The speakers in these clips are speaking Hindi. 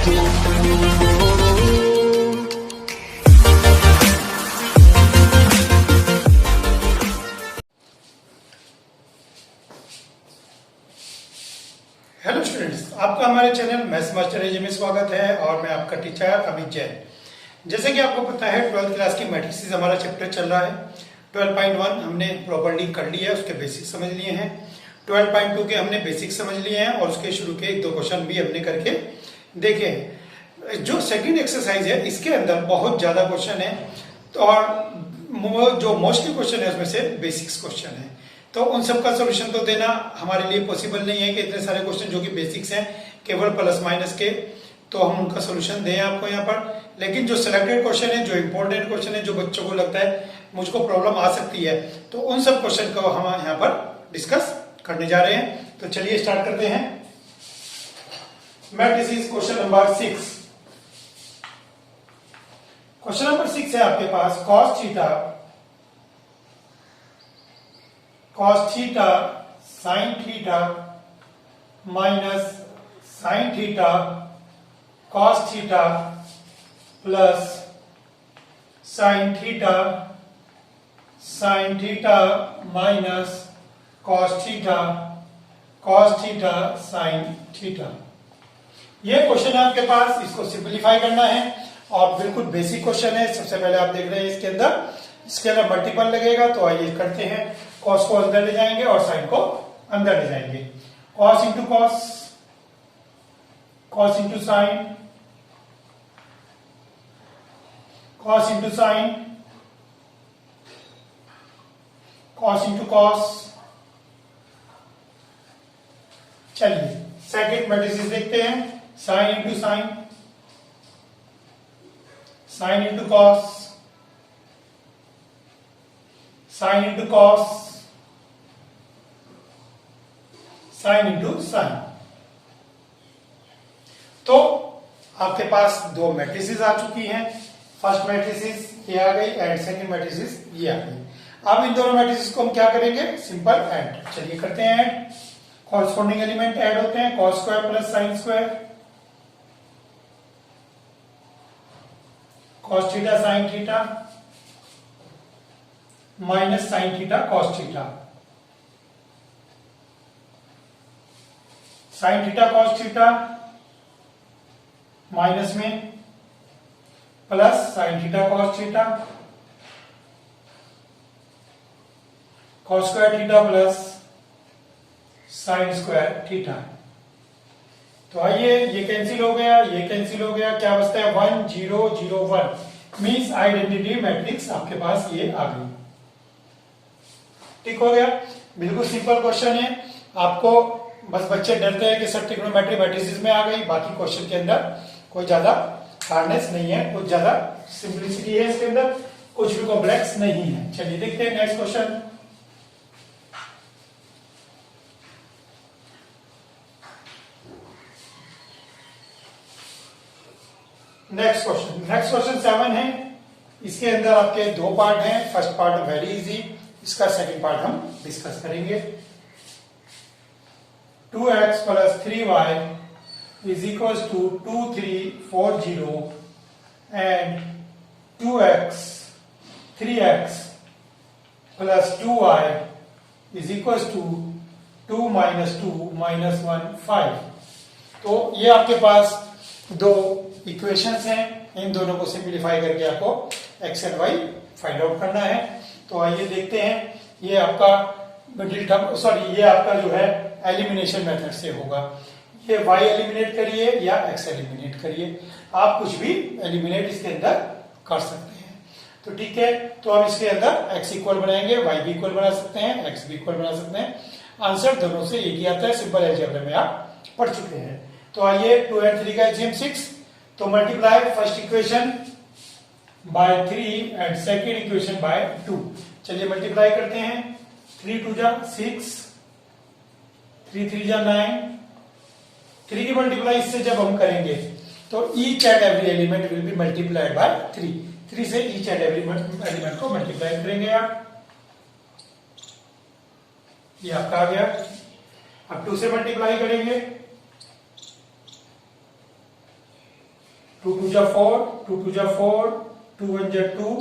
हेलो स्टूडेंट्स, आपका हमारे चैनल मैथ्स मास्टर एजे में स्वागत है और मैं आपका टीचर अमित जैन। जैसे कि आपको पता है 12th क्लास की मैट्रिसेस हमारा चैप्टर चल रहा है। 12.1 हमने प्रॉपर्ली कर लिया है, उसके बेसिक समझ लिए हैं। 12.2 के हमने बेसिक समझ लिए हैं और उसके शुरू के एक दो क्वेश्चन भी हमने करके देखे हैं। जो सेकेंड एक्सरसाइज है इसके अंदर बहुत ज्यादा क्वेश्चन है और जो मोस्टली क्वेश्चन है उसमें से बेसिक्स क्वेश्चन है, तो उन सब का सोल्यूशन तो देना हमारे लिए पॉसिबल नहीं है कि इतने सारे क्वेश्चन जो कि बेसिक्स हैं केवल प्लस माइनस के, तो हम उनका सोल्यूशन दें आपको यहाँ पर। लेकिन जो सिलेक्टेड क्वेश्चन है, जो इंपॉर्टेंट क्वेश्चन है, जो बच्चों को लगता है मुझको प्रॉब्लम आ सकती है, तो उन सब क्वेश्चन को हम यहाँ पर डिस्कस करने जा रहे हैं। तो चलिए स्टार्ट करते हैं। Matrices question number 6। Question number 6 है आपके पास cos theta sin theta minus sin theta cos theta plus sin theta minus cos theta sin theta. ये क्वेश्चन है आपके पास, इसको सिंपलीफाई करना है और बिल्कुल बेसिक क्वेश्चन है। सबसे पहले आप देख रहे हैं इसके अंदर मल्टीपल लगेगा, तो आइए करते हैं। कॉस को अंदर ले जाएंगे और साइन को अंदर ले जाएंगे। Cos into cos, cos into sine, cos into sine, cos into cos. चलिए सेकंड मैट्रिसेस देखते हैं। Sine into sine, sine into cos, sine into cos, sine into sine. तो आपके पास दो मैट्रिसेस आ चुकी हैं। फर्स्ट मैट्रिसेस ये आ गई एंड सेकंड मैट्रिसेस ये आ गई। अब इन दोनों मैट्रिसेस को हम क्या करेंगे? Simple add. चलिए करते हैं ऐड। कॉरस्पॉन्डिंग एलिमेंट ऐड होते हैं। Cos square plus sine square, cos theta sine theta minus sine theta cos theta, sine theta cos theta minus में plus sine theta cos theta, cos square theta plus sine square theta. तो आइए, ये कैंसिल हो गया, ये कैंसिल हो गया, क्या बचता है? 1 0 0 1 मीन्स आइडेंटिटी मैट्रिक्स आपके पास ये आ गई। ठीक हो गया। बिल्कुल सिंपल क्वेश्चन है। आपको बस बच्चे डरते हैं कि सर ट्रिग्नोमेट्री मैट्रिसेस में आ गई, बाकी क्वेश्चन के अंदर कोई ज्यादा हार्डनेस नहीं है, कुछ ज्यादा सिंपलिसिटी है इसके अंदर, कुछ भी कॉम्प्लेक्स नहीं है। चलिए देखते हैं नेक्स्ट क्वेश्चन। नेक्स्ट क्वेश्चन 7 है। इसके अंदर आपके दो पार्ट हैं। फर्स्ट पार्ट वेरी इजी, इसका सेकंड पार्ट हम डिस्कस करेंगे। 2x plus 3y is equal to 2 3 4 0 and 2x 3x plus 2y is equal to 2 minus 2 minus 1 5। तो ये आपके पास दो इक्वेशंस हैं, इन दोनों को सिंपलीफाई करके आपको x and y find out करना है। तो आइए देखते हैं। ये आपका मिडिल टर्म, सॉरी ये आपका जो है एलिमिनेशन मेथड से होगा। ये y एलिमिनेट करिए या x एलिमिनेट करिए, आप कुछ भी एलिमिनेट इसके अंदर कर सकते हैं। तो ठीक है, तो हम इसके अंदर x इक्वल बनाएंगे, y भी इक्वल बना सकते हैं, x भी इक्वल बना सकते हैं। आंसर दोनों से एक ही आता है, सिंपल अलजेब्रा में आप पढ़ चुके हैं। तो आइए 2 and 3 का एलसीएम 6, तो multiply first equation by 3 and second equation by 2। चलिए मल्टीप्लाई करते हैं। 3 2 जा 6, 3 3 जा 9। 3 की मल्टीप्लाई इससे जब हम करेंगे तो each and every element will be multiplied by 3। 3 से ईच एंड एवरी एलिमेंट को मल्टीप्लाई करेंगे आप। ये आपका आ गया। अब 2 से मल्टीप्लाई करेंगे 2 2 जा 4, 2 2 जा 4, 2 1 जा 2,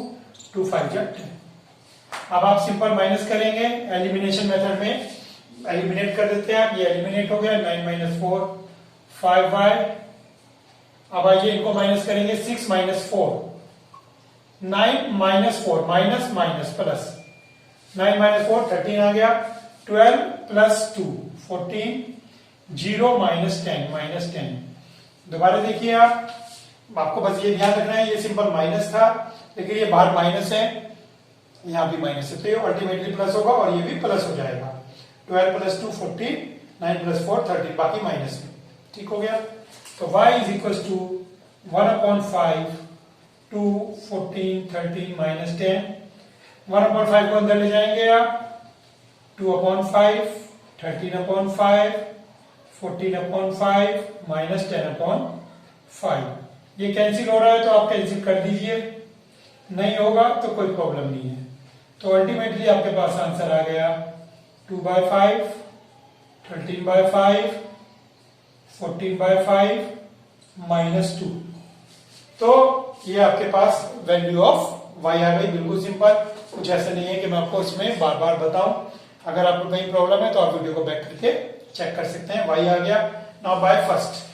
2 5 जा 10। अब आप सिंपल माइनस करेंगे, एलिमिनेशन मेथड में एलिमिनेट कर देते हैं आप। ये एलिमिनेट हो गया, 9 - 4 5y। अब आइए इनको माइनस करेंगे, 6 - 4 9 - 4 माइनस माइनस प्लस, 9 - 4 13 आ गया, 12 + 2 14, 0 - 10 दोबारा देखिए आप, आपको बस ये ध्यान रखना है ये सिंपल माइनस था, लेकिन ये बाहर माइनस है, यहां भी माइनस है, तो ये अल्टीमेटली प्लस होगा और ये भी प्लस हो जाएगा। 12 + 2 14, 9 + 4 13, बाकी माइनस में। ठीक हो गया। तो y = 1/5 2 14 13 - 10। 1/5 को अंदर ले जाएंगे आप, 2/5 13/5 14/5 - 10/5। ये कैंसिल हो रहा है तो आप कैंसिल कर दीजिए, नहीं होगा तो कोई प्रॉब्लम नहीं है। तो अल्टीमेटली आपके पास आंसर आ गया 2/5 13/5 14/5 -2। तो ये आपके पास वैल्यू ऑफ y आ गई, बिल्कुल सिंपल। कुछ ऐसा नहीं है कि मैं आपको इसमें बार बार बताऊं। अगर आपको कहीं प्रॉब्लम है तो आप वीडियो को बैक करके चेक कर सकते हैं। y आ गया। नाउ बाय फर्स्ट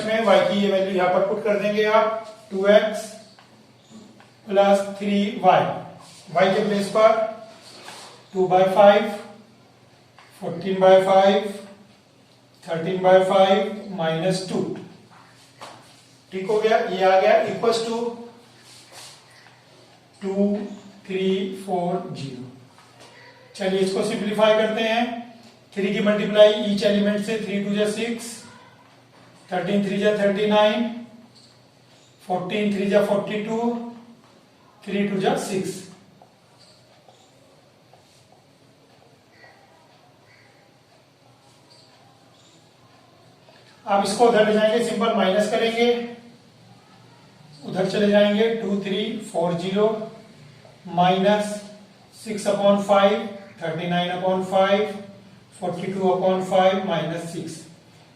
में y की ये वैल्यू यहां पर पुट कर देंगे आप, 2x + 3y। y के प्लेस पर 2/5 14/5 13/5 -2। ठीक हो गया। ये आ गया इक्वल्स टू 2 3 4 0। चलिए इसको सिंप्लीफाई करते हैं। 3 की मल्टीप्लाई ईच एलिमेंट से, 3 2 जा 6, 13 3 जा 39, 14 3 जा 42, 3 2 जा 6। अब इसको उधर ले जाएंगे, सिंपल माइनस करेंगे, उधर चले जाएंगे, 2 3 4 0 -6/5 39/5 42/5 -6।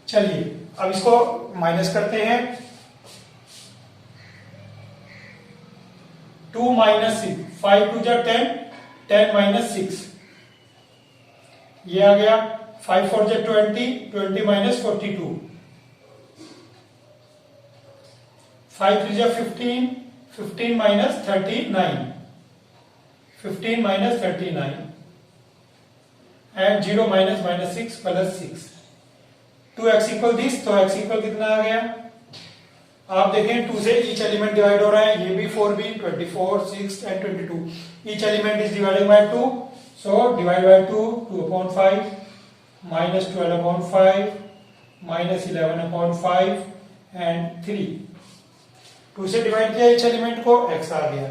चलिए अब इसको माइनस करते हैं। 2 - 6 5 2 जा 10 10 - 6 ये आ गया। 5 4 जा 20 20 - 42, 5 3 जा 15 15 - 39 15 - 39 and 0 - -6 + 6। 2x = this, तो x = कितना आ गया? आप देखें 2 से ईच एलिमेंट डिवाइड हो रहा है, ये भी 4 भी 24 6 and 22। Each element is divided by 2, so divide by 2 2/5 -12/5 -11/5 and 3। 2 से डिवाइड किया ईच एलिमेंट को, x आ गया।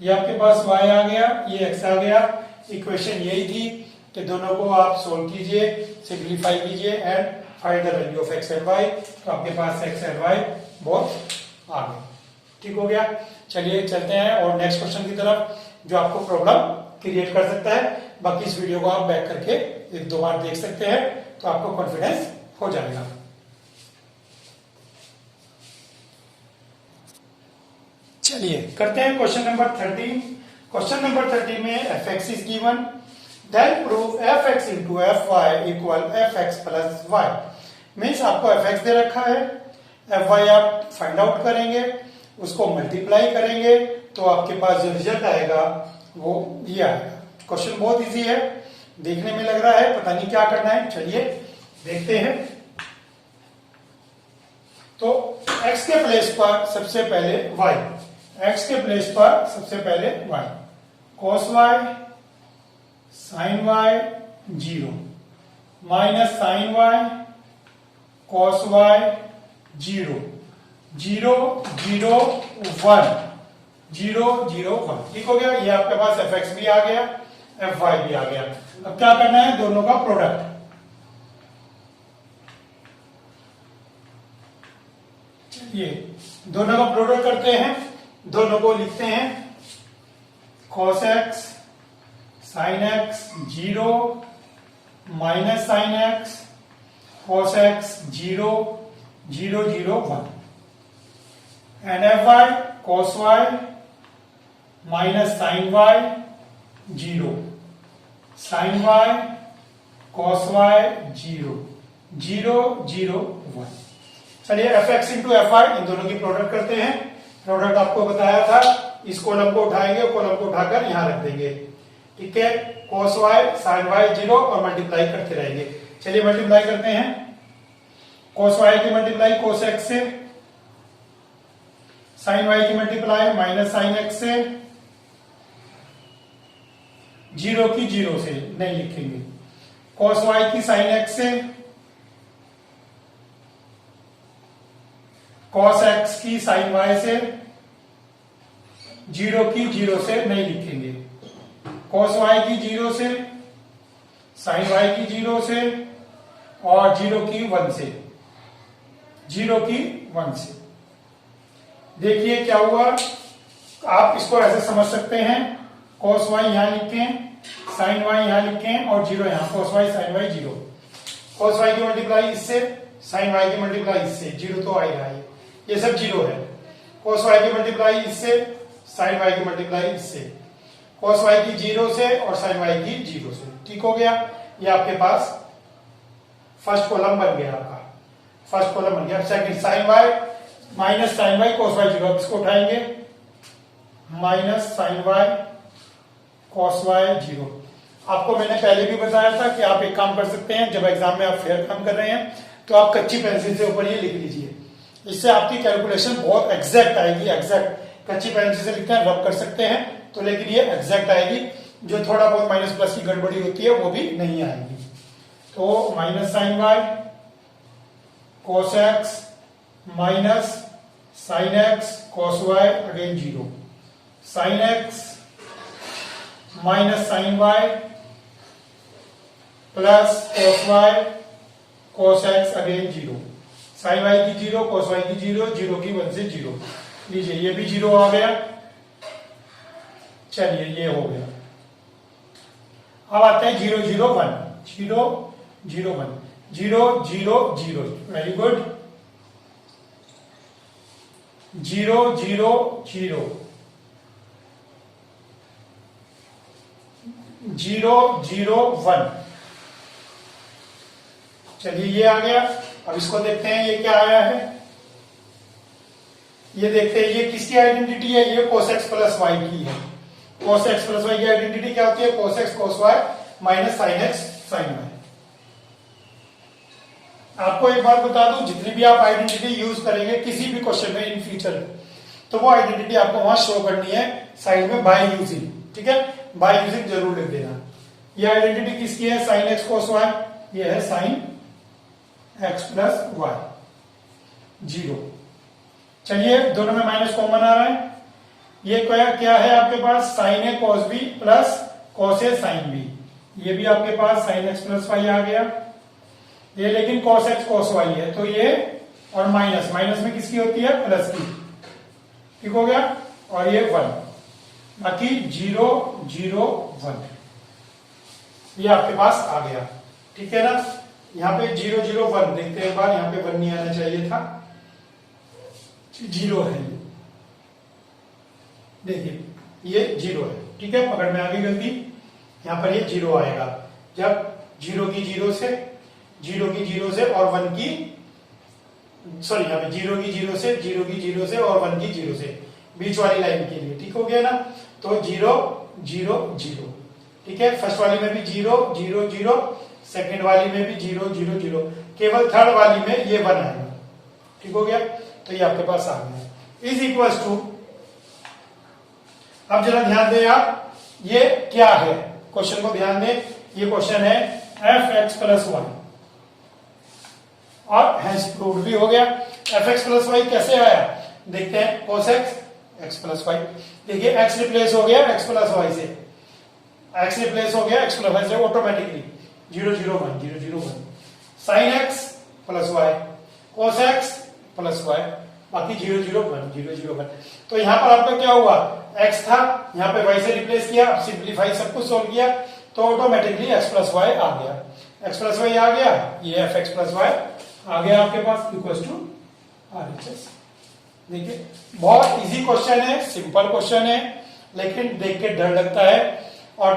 ये आपके पास y आ गया, ये x आ गया। इक्वेशन यही थी कि दोनों को आप सोल्व कीजिए, सिंप्लीफाई कीजिए and find the value of x and y। तो आपके पास x एंड y बोथ आ गए। ठीक हो गया। चलिए चलते हैं और नेक्स्ट क्वेश्चन की तरफ, जो आपको प्रॉब्लम क्रिएट कर सकता है। बाकी इस वीडियो को आप बैक करके 1-2 बार देख सकते हैं, तो आपको कॉन्फिडेंस हो जाएगा। चलिए करते हैं क्वेश्चन नंबर 13। क्वेश्चन नंबर 13 में fx is given, then prove fx into fy = fx + y। Means आपको fx दे रखा है, fy आप फाइंड आउट करेंगे, उसको मल्टीप्लाई करेंगे, तो आपके पास जो रिजल्ट आएगा वो ये आएगा। क्वेश्चन बहुत इजी है, देखने में लग रहा है पता नहीं क्या करना है। चलिए देखते हैं। तो x के प्लेस पर सबसे पहले y, x के प्लेस पर सबसे पहले y, cos y sin y 0 minus sin y cos y 0 0 0 1 0 0 1। ठीक हो गया। ये आपके पास fx भी आ गया, fy भी आ गया। अब क्या करना है, दोनों का प्रोडक्ट। चलिए दोनों का प्रोडक्ट करते हैं, दोनों को लिखते हैं cos x sin x 0 minus sin x cos x 0 0 0 1 and fy cos y minus sin y 0 sin y cos y 0 0 0 1। चलिए fx इंटू fy इन दोनों की प्रोडक्ट करते हैं। प्रोडक्ट आपको बताया था, इस कॉलम को उठाएंगे, कॉलम को उठाकर यहां रख देंगे, ठीक है। cos y sin y 0 और मल्टीप्लाई करते रहेंगे। चलिए मल्टीप्लाई करते हैं। cos y की मल्टीप्लाई cos x से, sin y की मल्टीप्लाई माइनस sin x से, 0 की 0 से नहीं लिखेंगे, cos y की sin x से, cos x की sin y से, 0 की 0 से नहीं लिखेंगे, cos y की 0 से, sin y की 0 से और 0 की 1 से, 0 की 1 से। देखिए क्या हुआ, आप इसको ऐसे समझ सकते हैं, cos y यहां लिखें, sin y यहां लिखें और 0 यहां, cos y sin y 0। cos y की मल्टीप्लाई इससे, sin y की मल्टीप्लाई इससे, 0 तो आ ही रहा है, ये सब 0 है। cos y की मल्टीप्लाई इससे, sin y की मल्टीप्लाई इससे, cos y की 0 से और sin y की 0 से, ठीक हो गया। ये आपके पास फर्स्ट कॉलम बन गया, आपका फर्स्ट कॉलम बन गया। Second sin y minus sin y cos y 0, अब इसको उठाएंगे, minus sin y cos y 0। आपको मैंने पहले भी बताया था कि आप एक काम कर सकते हैं, जब एग्जाम में आप फेयर काम कर रहे हैं तो आप कच्ची पेंसिल से ऊपर ये लिख लीजिए, इससे आपकी कैलकुलेशन बहुत एग्जैक्ट आएगी। एग्जैक्ट कच्ची पेंसिल से लिखते हैं, रब कर सकते हैं तो, लेकिन ये एग्जैक्ट आएगी, जो थोड़ा बहुत माइनस प्लस की गड़बड़ी होती है वो भी नहीं आएगी। तो minus sin y cos x minus sin x cos y again 0, sin x minus sin y plus cos y cos x again 0, sin y की 0 cos y की 0 0 की 1 से 0। लीजिए ये भी 0 आ गया। चलिए ये हो गया। अब आता है 0 0 1, 0 0 1, 0 0 0, वेरी गुड, 0 0 0, 0 0 1। चलिए ये आ गया। अब इसको देखते हैं ये क्या आया है, ये देखते हैं ये किसकी आइडेंटिटी है, ये cos x प्लस y की है। cos x प्लस y की आइडेंटिटी क्या होती है, cos x cos y minus sin x sin y। आपको एक बात बता दूं, जितनी भी आप आइडेंटिटी यूज करेंगे किसी भी क्वेश्चन में इन फ्यूचर, तो वो आइडेंटिटी आपको वहां शो करनी है साइड में बाय यूजिंग, ठीक है, बाय यूजिंग जरूर लिख देना। ये आइडेंटिटी किसकी है, sin x cos y, ये है sin x प्लस y 0। चलिए दोनों में माइनस कॉमन आ रहा है, ये क्या है आपके पास, sin a cos b plus cos a sin b, ये भी आपके पास sin x प्लस y आ गया। ये लेकिन cos x cos y है, तो ये और माइनस, माइनस में किसकी होती है, प्लस की, ठीक हो गया। और ये 1, बाकी 0 0 1, ये आपके पास आ गया, ठीक है ना। यहाँ पे 0 0 1 देखते हैं एक बार, यहाँ पे 1 नहीं आना चाहिए था, 0 है, देखिए ये 0 है, ठीक है, पकड़ में आ गई गलती, यहाँ पर ये 0 आएगा जब 0 की 0 से, 0 की 0 से और 1 की, सॉरी यहाँ पे 0 की 0 से, 0 की 0 से और 1 की 0 से, बीच वाली लाइन के लिए, ठीक हो गया ना। तो 0 0 0, ठीक है, फर्स्ट वाली में भी 0 0 0, सेकेंड वाली में भी 0 0 0, केवल थर्ड वाली में ये 1 आएगा, ठीक हो गया। तो ये आपके पास आ गया, इज इक्वल टू, अब जरा ध्यान दें आप, ये क्या है, क्वेश्चन को ध्यान दें, ये क्वेश्चन है f(x + y) और हैंस प्रूव्ड भी हो गया। f(x + y) कैसे आया, देखते हैं, cos x + y, देखिए x रिप्लेस हो गया x + y से, x रिप्लेस हो गया x + y से automatically, 0 0 1 0 0 1, sin x + y, cos x + y, बाकी 0 0 1 0 0 1। तो यहां पर आपका क्या हुआ, x था, यहां पे y से रिप्लेस किया, सिंपलीफाई सब कुछ सोल्व किया, तो ऑटोमेटिकली x + y आ गया। एक्स प्लस वाई आ गया, ये एफ एक्स प्लस वाई आ गया आपके पास इक्वल टू RHS। देखिए बहुत इजी क्वेश्चन है, सिंपल क्वेश्चन है, लेकिन देख के डर लगता है और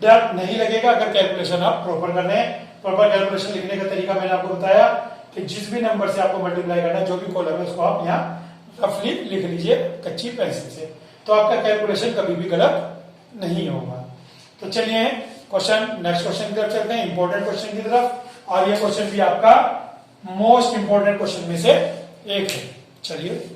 डर नहीं लगेगा अगर कैलकुलेशन आप प्रॉपर कर रहे हैं। प्रॉपर कैलकुलेशन लिखने का तरीका मैंने आपको बताया कि जिस भी नंबर से आपको मल्टीप्लाई करना है, जो भी कॉलम है उसको आप यहाँ रफली लिख लीजिए कच्ची पेंसिल से, तो आपका कैलकुलेशन कभी भी गलत नहीं होगा। तो चलिए क्वेश्चन नेक्स्ट क्वेश्चन की तरफ चलते हैं, इंपॉर्टेंट क्वेश्चन की तरफ, और ये क्वेश्चन भी आपका मोस्ट इंपॉर्टेंट क्वेश्चन में से एक है। चलिए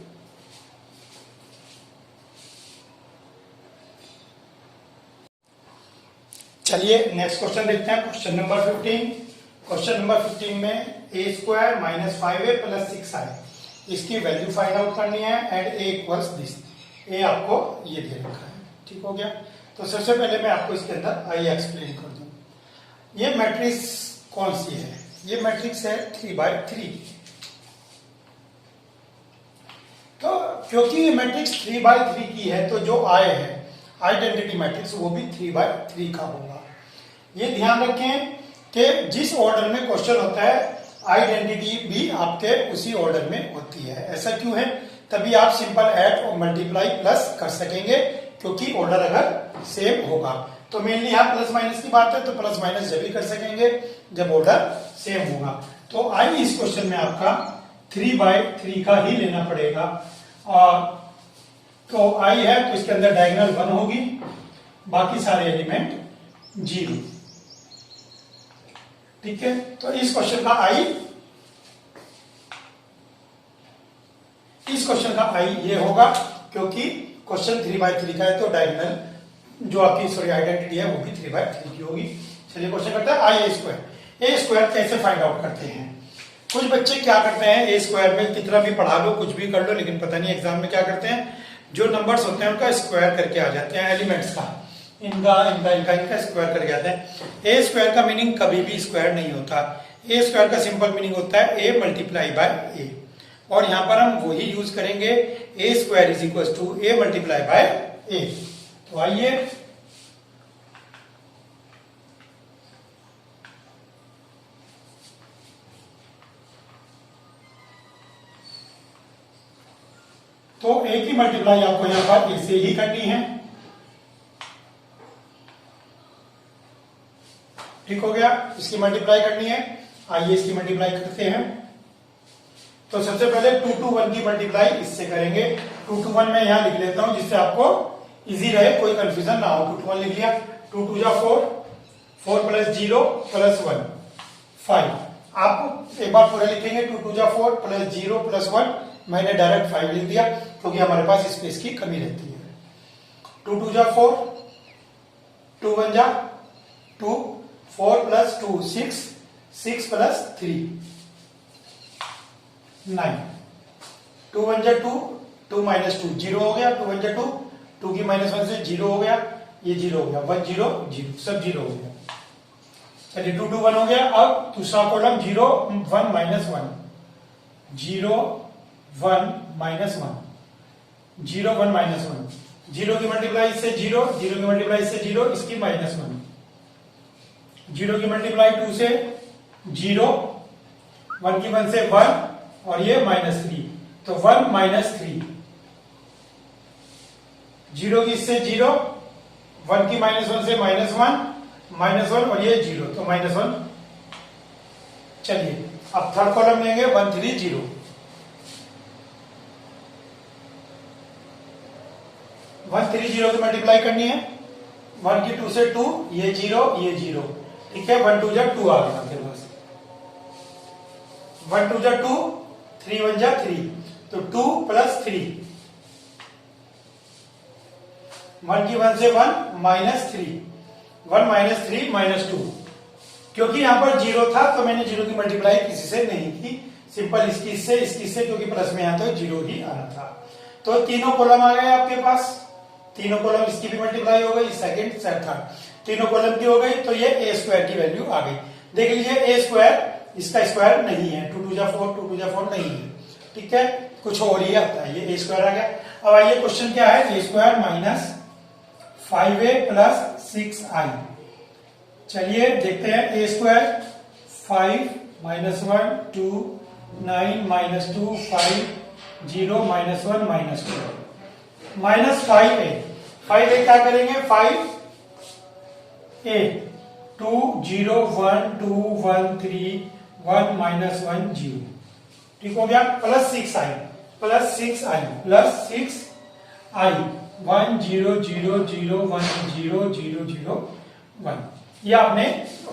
नेक्स्ट क्वेश्चन देखते हैं, क्वेश्चन नंबर 15। क्वेश्चन नंबर 15 में ए square minus 5a plus 6i, इसकी वैल्यू फाइंड आउट करनी है एंड ए इक्वल्स दिस। ए आपको ये दे रखा है, ठीक हो गया। तो सबसे पहले मैं आपको इसके अंदर आई एक्सप्लेन कर दूं। ये मैट्रिक्स कौन सी है? ये मैट्रिक्स है 3/3। तो क्योंकि ये मैट्रिक्स 3/3 की है, तो जो आई है आइडेंटिटी मैट्रिक्स वो भी 3/3 का होगा। ये ध्यान रखें कि जिस ऑर्डर में क्वेश्चन होता है आइडेंटिटी भी आपके उसी ऑर्डर में होती है। ऐसा क्यों है? तभी आप सिंपल ऐड और मल्टीप्लाई प्लस कर सकेंगे, क्योंकि ऑर्डर अगर सेम होगा। तो मेनली यहाँ प्लस माइनस की बात है, तो प्लस माइनस जब भी कर सकेंगे जब ऑर्डर सेम होगा। तो आई इस क्वेश्चन में आपका 3/3 का ही लेना पड़ेगा। और तो आई है तो इसके अंदर डायगोनल 1 होगी, बाकी सारे एलिमेंट 0, ठीक है। तो इस क्वेश्चन का आई ये होगा, क्योंकि क्वेश्चन 3/3 का है, तो डायगोनल जो आपकी सॉरी आइडेंटिटी है वो भी 3/3 की होगी। चलिए क्वेश्चन करते हैं आई ए स्क्वायर कैसे फाइंड आउट करते हैं। कुछ बच्चे क्या करते हैं, ए स्क्वायर में कितना भी पढ़ा लो, कुछ भी कर लो, लेकिन पता नहीं एग्जाम में क्या करते हैं, जो नंबर्स होते हैं उनका स्क्वायर करके आ जाते हैं, एलिमेंट्स का इनका स्क्वायर करके आते हैं। ए स्क्वायर का मीनिंग कभी भी स्क्वायर नहीं होता। ए स्क्वायर का सिंपल मीनिंग होता है ए मल्टीप्लाई बाय ए, और यहां पर हम वही यूज करेंगे, A square is equal to A multiply by A. तो आइए तो ए की मल्टीप्लाई आपको यहां पर ए से ही करनी है, ठीक हो गया। इसकी मल्टीप्लाई करनी है, आइए इसकी मल्टीप्लाई करते हैं। तो सबसे पहले 2 to 1 की मल्टीप्लाई इससे करेंगे। 2 to 1 मैं यहां लिख लेता हूं जिससे आपको इजी रहे, कोई कंफ्यूजन ना हो। 2 to 1 लिख लिया, 2 2 जा 4, 4 प्लस 0 प्लस 1 5। आप एक बार पूरा लिखेंगे, 2 2 जा 4 प्लस 0 प्लस 1, मैंने डायरेक्ट 5 लिख दिया क्योंकि हमारे पास स्पेस की कमी रहती है। 2 2 जा 4, 2 1 जा 2, 4 प्लस 2 6, 6 प्लस 3 9, 2 1 जा 2, 2 माइनस 2 0 हो गया, 2 1 जा 2, 2 की माइनस 1 से 0 हो गया, ये 0 हो गया, 1 0 0 सब 0 हो गया। चलिए 2 2 1 हो गया। अब दूसरा कॉलम 0 1 माइनस 1, 0 1 माइनस 1, 0 1 माइनस 1, 0 की मल्टीप्लाई इससे 0, 0 की मल्टीप्लाई इससे 0, इसकी माइनस 1, 0 की मल्टीप्लाई 2 से 0, 1 की 1 से 1, और ये माइनस 3, तो 1 माइनस 3, 0 की इससे 0, 1 की माइनस 1 से माइनस 1, और ये 0, तो माइनस 1। चलिए अब थर्ड कॉलम लेंगे 1 3 0, 1 3 0 की मल्टीप्लाई करनी है, 1 की 2 से 2, ये 0 ये 0, ठीक है। 1 2 जा 2 आ गया आपके पास, 1 2 जा 2, 3 1 जा 3, तो 2 प्लस 3, 1 की 1 से 1 माइनस 3, 1 माइनस 3 माइनस 2। क्योंकि यहां पर 0 था तो मैंने 0 की मल्टीप्लाई किसी से नहीं की, सिंपल इसकी इससे, क्योंकि प्लस में यहां तो 0 ही आना था। तो तीनों कॉलम आ गए आपके पास, तीनों कॉलम, इसकी भी मल्टीप्लाई हो गई, सेकंड थर्ड, तीनों कॉलम की हो गई, तो ये ए स्क्वायर की वैल्यू आ गई। देख लीजिए ए स्क्वायर इसका स्क्वायर नहीं है, 2 2 जा 4, 2 2 जा 4 नहीं है, ठीक है, कुछ और ही आता है, ये ए स्क्वायर आ गया। अब आइए क्वेश्चन क्या है, ए square minus 5a plus 6i। चलिए देखते हैं, A square 5 minus 1 2 9 minus 2 5 0 minus 1 minus 2 minus 5a 5a क्या करेंगे 5a 2 0 1 2 1 3 1 माइनस 1 0 ठीक हो गया plus 6i plus 6i plus 6i 1 0 0 0 1 0 0 0 1 ये आपने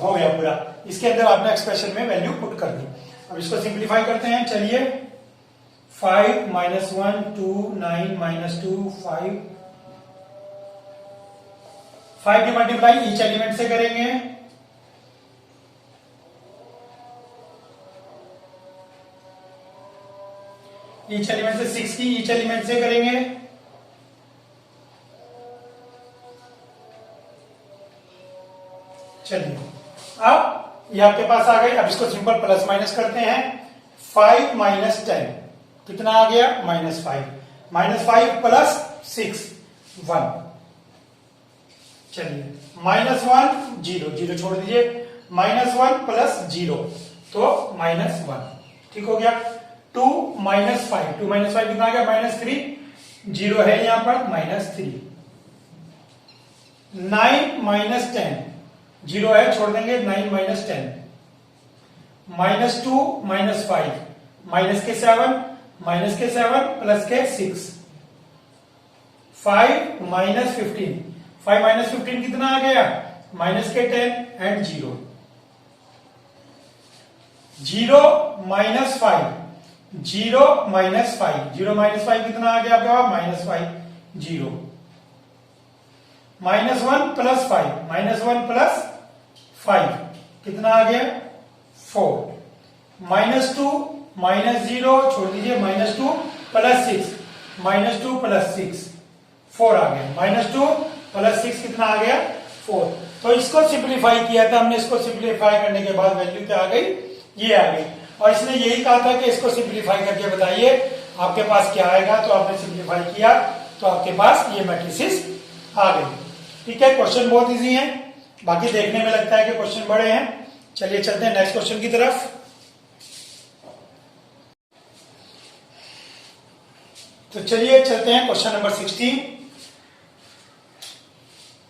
हो गया पूरा इसके अंदर आपने एक्सप्रेशन में वैल्यू पुट कर दी अब इसको सिंप्लीफाई करते हैं चलिए 5 माइनस 1 2 9 माइनस 2 5 की मल्टीप्लाई ईच एलिमेंट से करेंगे ईच एलिमेंट से 6 की ईच एलिमेंट से करेंगे चलिए अब ये आपके पास आ गए अब इसको सिंपल प्लस माइनस करते हैं 5 माइनस 10 कितना आ गया -5 प्लस 6 1 चलिए -1 0 0 छोड़ दीजिए -1 प्लस 0 तो -1 ठीक हो गया 2 माइनस 5 कितना आ गया -3 0 है यहां पर -3 9 माइनस 10 0 है छोड़ देंगे 9 माइनस 10 -2 माइनस 5 माइनस के 7 प्लस के 6 5 माइनस 15 कितना आ गया माइनस के 10 एंड 0 माइनस 5 0 माइनस 5 कितना आ गया आपका -5 0 -1 प्लस 5 कितना आ गया 4 -2 -0 छोड़ दीजिए -2 प्लस 6 4 आ गया -2 प्लस 6 कितना आ गया 4 तो इसको सिंप्लीफाई किया था हमने इसको सिंप्लीफाई करने के बाद वैल्यू क्या आ गई ये आ गई और इसने यही कहा था कि इसको सिंप्लीफाई करके बताइए आपके पास क्या आएगा तो आपने सिंप्लीफाई किया तो आपके पास ये मैट्रिसेस आ गई ठीक है क्वेश्चन बहुत इजी है बाकी देखने में लगता है कि क्वेश्चन बड़े हैं चलिए चलते हैं नेक्स्ट क्वेश्चन की तरफ तो चलिए चलते हैं क्वेश्चन नंबर 16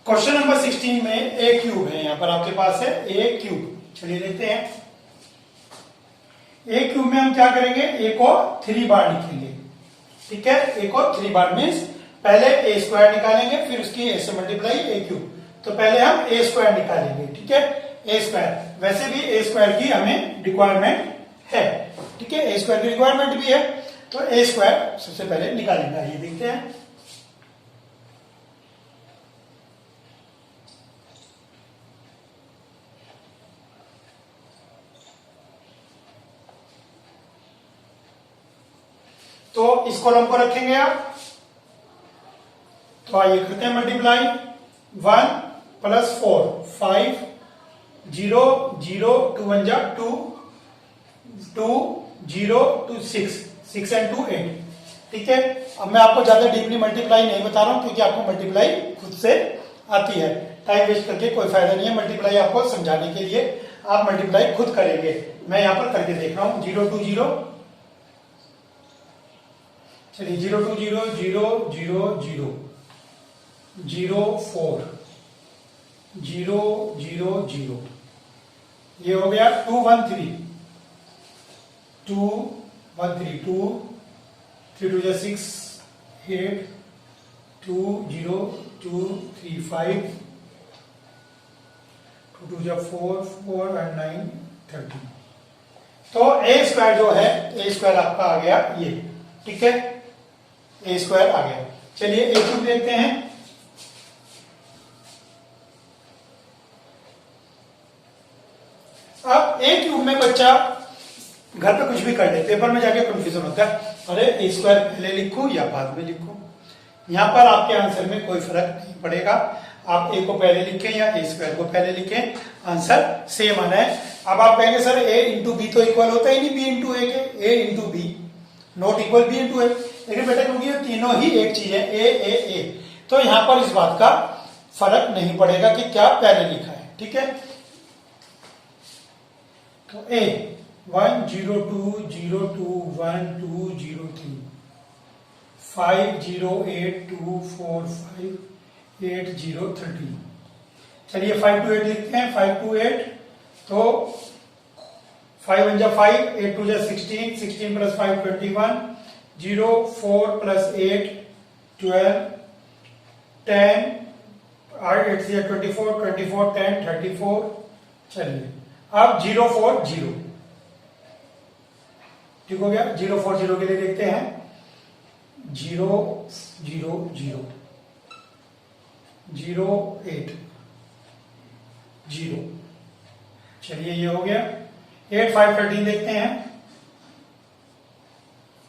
क्वेश्चन नंबर 16 में ए क्यूब है यहां पर आपके पास है ए क्यूब चलिए देखते हैं ए क्यूब में हम क्या करेंगे ए को 3 बार लिखेंगे ठीक है ए को 3 बार मीन्स पहले ए स्क्वायर निकालेंगे फिर उसकी ए से मल्टीप्लाई ए क्यूब तो पहले हम ए स्क्वायर निकालेंगे ठीक है ए स्क्वायर वैसे भी ए स्क्वायर की हमें रिक्वायरमेंट है ठीक है ए स्क्वायर की रिक्वायरमेंट भी है तो ए स्क्वायर सबसे पहले निकालेंगे ये देखते हैं तो इस कॉलम को रखेंगे आप तो आइए करते हैं मल्टीप्लाई 1 प्लस 4 5 0 0 2 1 जा 2 2 0 2 6 एंड 2 8 ठीक है अब मैं आपको ज्यादा डीपली मल्टीप्लाई नहीं बता रहा हूं क्योंकि आपको मल्टीप्लाई खुद से आती है टाइम वेस्ट करके कोई फायदा नहीं है मल्टीप्लाई आपको समझाने के लिए आप मल्टीप्लाई खुद करेंगे मैं यहां पर करके देख रहा हूं 0 2 0 चलिए 0 2 0 0 0 0 0 4 0 0 0 ये हो गया 2 1 3 2 1 3 2 3 2 6 8 2 0 2 3 5 2 2 4 4 एंड 9 13 तो ए स्क्वायर जो है ए स्क्वायर आपका आ गया ये ठीक है ए स्क्वायर आ गया चलिए ए क्यूब देखते हैं अब ए क्यूब में बच्चा घर पे कुछ भी कर ले पेपर में जाके कंफ्यूजन होता है अरे ए स्क्वायर पहले लिखूं या बाद में लिखूं यहां पर आपके आंसर में कोई फर्क नहीं पड़ेगा आप ए को पहले लिखें या ए स्क्वायर को पहले लिखें आंसर सेम आना है अब आप कहेंगे सर ए इंटू बी तो इक्वल होता ही नहीं बी इंटू ए के A into B not equal B into A लेकिन बेटा क्योंकि ये तीनों ही एक चीज है ए तो यहां पर इस बात का फर्क नहीं पड़ेगा कि क्या पहले लिखा है ठीक है तो A 102021203 5082458013। चलिए 5 to 8 लिखते हैं। 5 to 8 तो 5 1 जा 5, 8 2 जा 16, 16 प्लस 5 21, 0 4 प्लस 8 12, 10 8 से 24, 24 10 34। चलिए अब 0 4 0 ठीक हो गया। 0 4 0 के लिए देखते हैं 0 0 0 0 8 0। चलिए ये हो गया। 8 5 13 देखते हैं।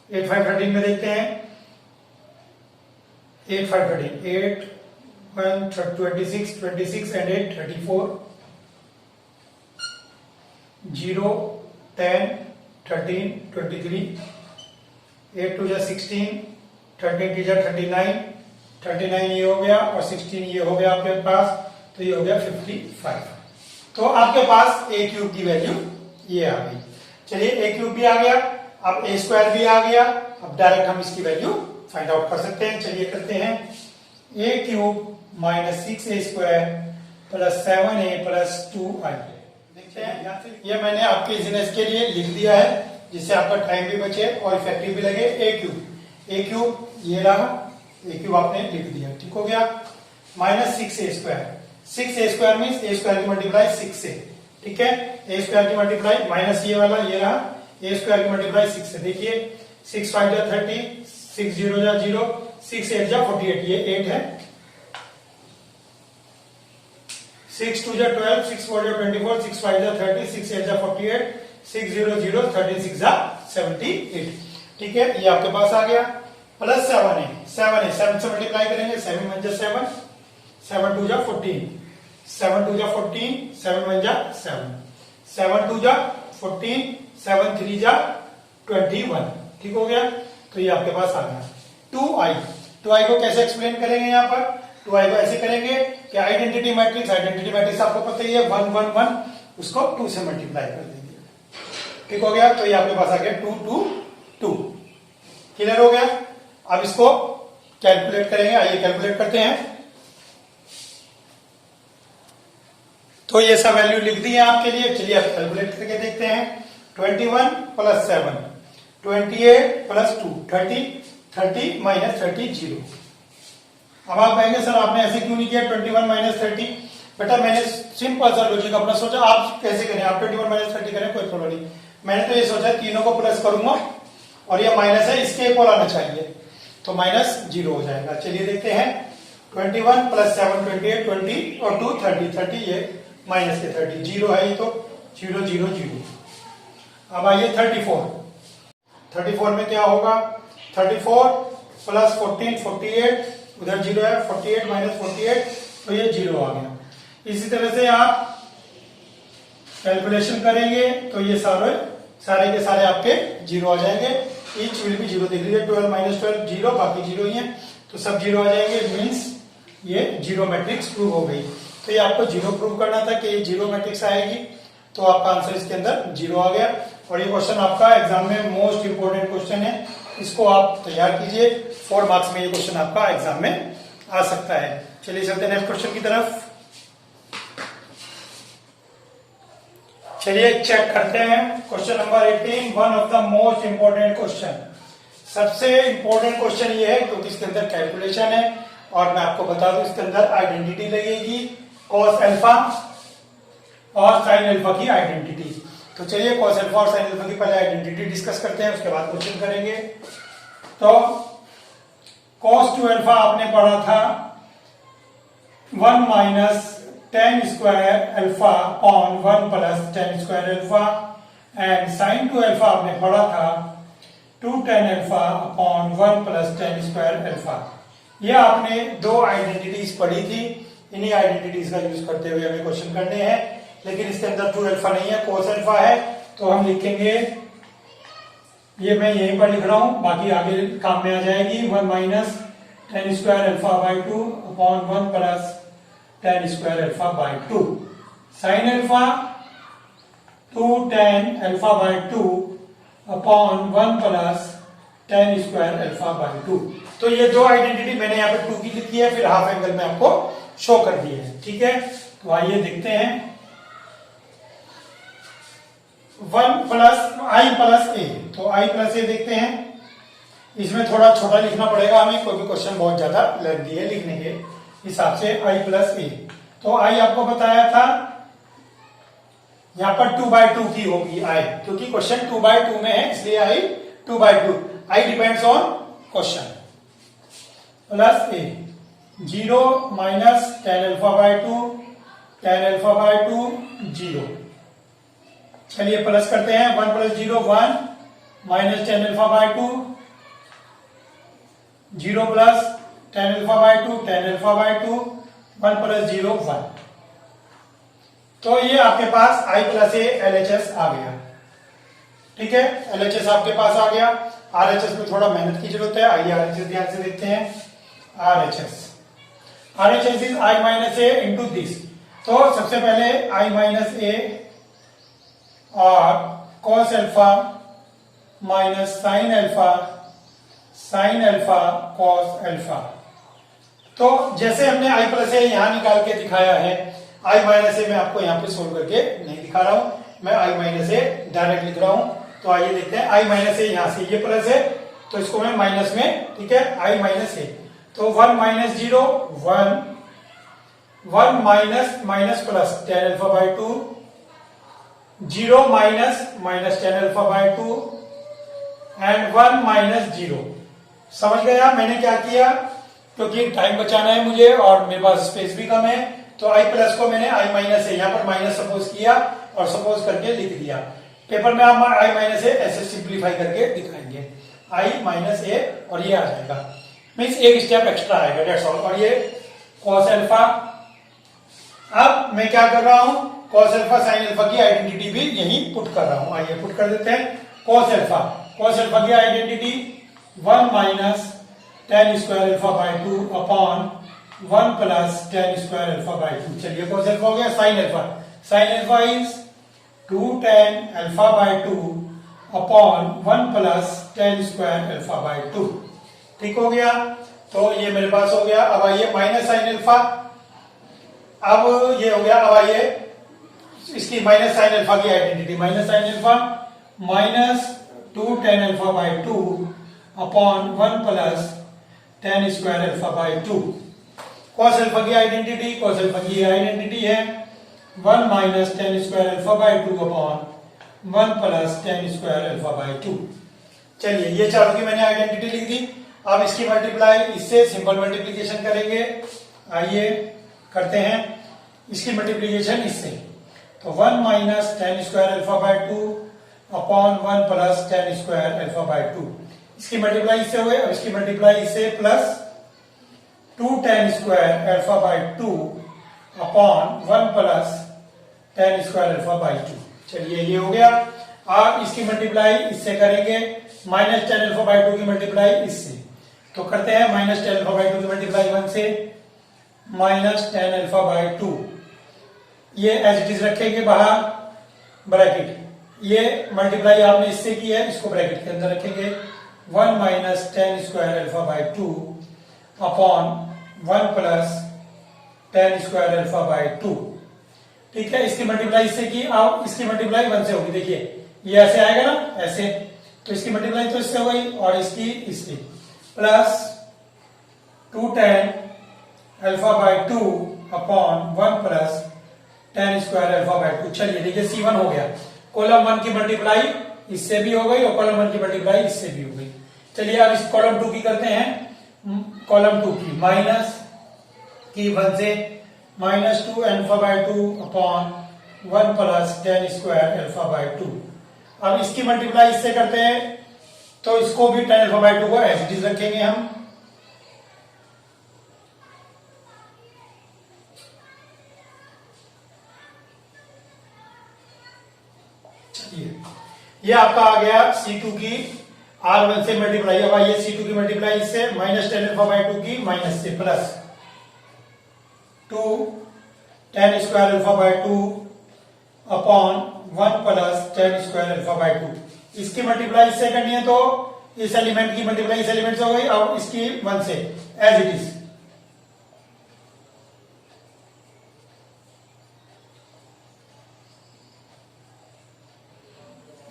8 5 13 में देखते हैं 8 5 13 8 1 26 26 and 8 34 0 10 13 23 8 2 जा 16 13 2 जा 39 39 ये हो गया और 16 ये हो गया आपके पास, तो ये हो गया 55। तो आपके पास a क्यूब की वैल्यू ये आ गई। चलिए a क्यूब भी आ गया, अब a स्क्वायर भी आ गया। अब डायरेक्ट हम इसकी वैल्यू फाइंड आउट कर सकते हैं। चलिए करते हैं। a cube minus 6a square plus 7a plus 2i। देखते हैं ये मैंने आपके इजीनेस के लिए लिख दिया है, जिससे आपका टाइम भी बचे और इफेक्टिव भी लगे। a क्यूब ये रहा, a क्यूब आपने लिख दिया, ठीक हो गया। Minus 6a square, 6a square means a square की मल्टीप्लाई 6 से, ठीक है। a स्क्वायर की मल्टीप्लाई माइनस ये वाला ये रहा, a स्क्वायर की मल्टीप्लाई 6 से। देखिए 6 5 जा 30, 6 0 जा 0, 6 8 जा 48, ये 8 है। 6 2 जा 12, 6 4 जा 24, 6 5 जा 30, 6 8 जा 48, 6 0 0, 13 6 जा 78, ठीक है। ये आपके पास आ गया। प्लस 7 है, 7 से मल्टीप्लाई करेंगे। 7 1 जा 7, 7 2 जा 14, 7 2 जा 14, 7 1 जा 7, 7 2 जा 14, 7 3 जा 21, ठीक हो गया। तो ये आपके पास आ गया। 2i को कैसे एक्सप्लेन करेंगे? यहाँ पर 2i को ऐसे करेंगे कि आइडेंटिटी मैट्रिक्स आपको पता ही है 1 1 1, उसको 2 से मल्टीप्लाई कर देंगे, ठीक हो गया। तो ये आपके पास आ गया 2 2 2, क्लियर हो गया। अब इसको कैलकुलेट करेंगे, आइए कैलकुलेट करते हैं। तो ये सब वैल्यू लिख दी है आपके लिए। चलिए आप कैलकुलेट करके देखते हैं। 21 प्लस 7, 28 प्लस 2 30, 30 माइनस 30 0। अब आप कहेंगे सर आपने ऐसे क्यों नहीं किया 21 माइनस 30? बेटा मैंने सिंपल सा लॉजिक अपना सोचा, आप कैसे करें, आप 21 माइनस 30 करें कोई प्रॉब्लम नहीं। मैंने तो ये सोचा तीनों को प्लस करूंगा और ये माइनस है, इसके इक्वल आना चाहिए, तो माइनस 0 हो जाएगा। चलिए देखते हैं। 21 प्लस 7 28, 20 और 2 30, 30 ये माइनस के 30, 0 है ये, तो 0 0 0। अब आइए 34 में क्या होगा? 34 प्लस 14 48, उधर 0 है, 48 माइनस 48, तो ये 0 आ गया। इसी तरह से आप कैलकुलेशन करेंगे तो ये सारे के सारे आपके 0 आ जाएंगे। ईच विल बी 0, देख लीजिए 12 माइनस 12 0, बाकी 0 ही है, तो सब 0 आ जाएंगे। मीन्स ये 0 मैट्रिक्स प्रूव हो गई। तो ये आपको 0 प्रूव करना था कि ये 0 मैट्रिक्स आएगी, तो आपका आंसर इसके अंदर 0 आ गया। और ये क्वेश्चन आपका एग्जाम में मोस्ट इंपोर्टेंट क्वेश्चन है, इसको आप तैयार कीजिए। 4 मार्क्स में ये क्वेश्चन आपका एग्जाम में आ सकता है। चलिए चलते हैं नेक्स्ट क्वेश्चन की तरफ। चलिए चेक करते हैं question number 18, one of the most important question. सबसे इंपोर्टेंट क्वेश्चन ये है क्योंकि इसके अंदर कैलकुलेशन है, और मैं आपको बता दूं इसके अंदर आइडेंटिटी लगेगी, कॉस अल्फा और साइन अल्फा की आइडेंटिटी। तो चलिए कॉस अल्फा और साइन अल्फा की पहले आइडेंटिटी डिस्कस करते हैं, उसके बाद क्वेश्चन करेंगे। तो कॉस टू अल्फा आपने पढ़ा था 1 minus tan square alpha upon 1 plus tan square alpha, and sign to alpha आपने पढ़ा था 2 tan alpha upon 1 plus tan square alpha. ये आपने 2 आइडेंटिटीज पढ़ी थी, इन्हीं आइडेंटिटीज का यूज करते हुए हमें क्वेश्चन करने हैं। लेकिन इसके अंदर 2 अल्फा नहीं है, cos अल्फा है, तो हम लिखेंगे, ये मैं यहीं पर लिख रहा हूं, बाकी आगे काम में आ जाएगी। 1 minus tan square alpha by 2 upon 1 plus tan square alpha by 2। Sine alpha 2 tan alpha by 2 upon 1 plus tan square alpha by 2। तो ये दो आइडेंटिटी मैंने यहाँ पे 2 की लिखी है, फिर हाफ एंगल में आपको शो कर दी है। ठीक है, तो आइए देखते हैं। 1 प्लस आई प्लस ए, तो आई प्लस ए देखते हैं। इसमें थोड़ा छोटा लिखना पड़ेगा हमें, कोई भी क्वेश्चन बहुत ज्यादा लेंथी है लिखने के हिसाब से। आई प्लस ए, तो आई आपको बताया था यहां पर 2/2 की होगी आई, क्योंकि क्वेश्चन 2/2 में है, इसलिए I 2/2। I depends on question. Plus a 0 minus tan alpha by 2, tan alpha by 2 0। चलिए प्लस करते हैं। 1 plus 0 1 minus tan alpha by 2, 0 plus tan alpha by 2, tan alpha by 2, 1 plus 0 1। तो ये आपके पास I प्लस ए LHS आ गया। ठीक है, LHS आपके पास आ गया। RHS में थोड़ा मेहनत की जरूरत है, आइए RHS ध्यान से देखते हैं। RHS is I minus A into this. तो सबसे पहले I माइनस ए और cos alpha minus sine alpha, sine alpha cos alpha. तो जैसे हमने I प्लस ए यहां निकाल के दिखाया है, I माइनस ए मैं आपको यहां पे सोल्व करके नहीं दिखा रहा हूं, मैं I माइनस ए डायरेक्ट लिख रहा हूं। तो आइए देखते हैं। I माइनस ए यहां से ये प्लस है, तो इसको मैं माइनस में, ठीक है, I माइनस ए। तो 1 minus 0 1, 1 minus minus plus tan alpha by 2, 0 minus minus tan alpha by 2 and 1 minus 0। समझ गया मैंने क्या किया? क्योंकि टाइम बचाना है मुझे और मेरे पास स्पेस भी कम है, तो I प्लस को मैंने I माइनस ए यहां पर माइनस सपोज किया और सपोज करके लिख दिया। पेपर में आप I माइनस ए ऐसे सिंप्लीफाई करके दिखाएंगे, I माइनस ए और ये आ जाएगा, मीन्स एक स्टेप एक्स्ट्रा आएगा, डेट्स ऑल। और ये cos अल्फा। अब मैं क्या कर रहा हूं, cos अल्फा साइन अल्फा की आइडेंटिटी भी यही पुट कर रहा हूं। आइए पुट कर देते हैं। cos अल्फा की identity 1 minus tan square alpha by 2 upon 1 plus tan square alpha by 2। चलिए cos अल्फा हो गया। Sine alpha is 2 tan alpha by 2 upon 1 plus tan square alpha by 2। ठीक हो गया, तो ये मेरे पास हो गया। अब आइए माइनस साइन अल्फा, अब ये हो गया। अब आइए इसकी माइनस साइन अल्फा की identity, minus sine alpha minus 2 tan alpha by 2 upon 1 plus tan square alpha by 2। cos alpha की आइडेंटिटी, cos अल्फा की आइडेंटिटी है 1 minus tan square alpha by 2 upon 1 plus tan square alpha by 2। चलिए ये चारों की मैंने आइडेंटिटी लिख दी। अब इसकी मल्टीप्लाई इससे सिंपल मल्टीप्लीकेशन करेंगे। आइए करते हैं इसकी मल्टीप्लीकेशन इससे। तो 1 minus tan square alpha by 2 upon 1 plus tan square alpha by 2। इसकी मल्टीप्लाई इससे हो गई। अब इसकी मल्टीप्लाई इससे plus 2 tan square alpha by 2 upon 1 plus tan square alpha by 2। चलिए ये हो गया। अब इसकी मल्टीप्लाई इससे करेंगे, माइनस tan अल्फा बाय 2 की मल्टीप्लाई इससे। तो करते हैं माइनस tan अल्फा बाय 2 की मल्टीप्लाई 1 से, माइनस tan अल्फा बाय 2, ये एज इट इज रखेंगे बाहर ब्रैकेट। ये मल्टीप्लाई आपने इससे की है, इसको ब्रैकेट के अंदर रखेंगे। 1 minus tan square alpha by 2 upon 1 plus tan square alpha by 2। ठीक है, इसकी मल्टीप्लाई इससे की, अब इसकी मल्टीप्लाई 1 से होगी। देखिए ये ऐसे आएगा ना, ऐसे, तो इसकी मल्टीप्लाई तो इससे हो गई और इसकी इससे, plus 2 tan alpha by 2 upon 1 plus tan square alpha by 2। चलिए देखिए C1 हो गया। कॉलम 1 की मल्टीप्लाई इससे भी हो गई और कॉलम 1 की मल्टीप्लाई इससे भी हो गई। चलिए अब इस कॉलम 2 की करते हैं। कॉलम 2 की माइनस की 1 से, minus 2 alpha by 2 upon 1 plus tan square alpha by 2। अब इसकी मल्टीप्लाई इससे करते हैं, तो इसको भी tan अल्फा बाय 2 को एज इट इज रखेंगे हम। ये आपका आ गया C2 की R1 से मल्टीप्लाई। अब आइए C2 की मल्टीप्लाई इससे, माइनस tan अल्फा बाय 2 की माइनस से, plus 2 tan square alpha by 2 upon 1 plus ten square alpha by 2। इसकी मल्टीप्लाई इससे करनी है तो इस एलिमेंट की मल्टीप्लाई इस एलिमेंट से हो गई और इसकी 1 से एज इट इज।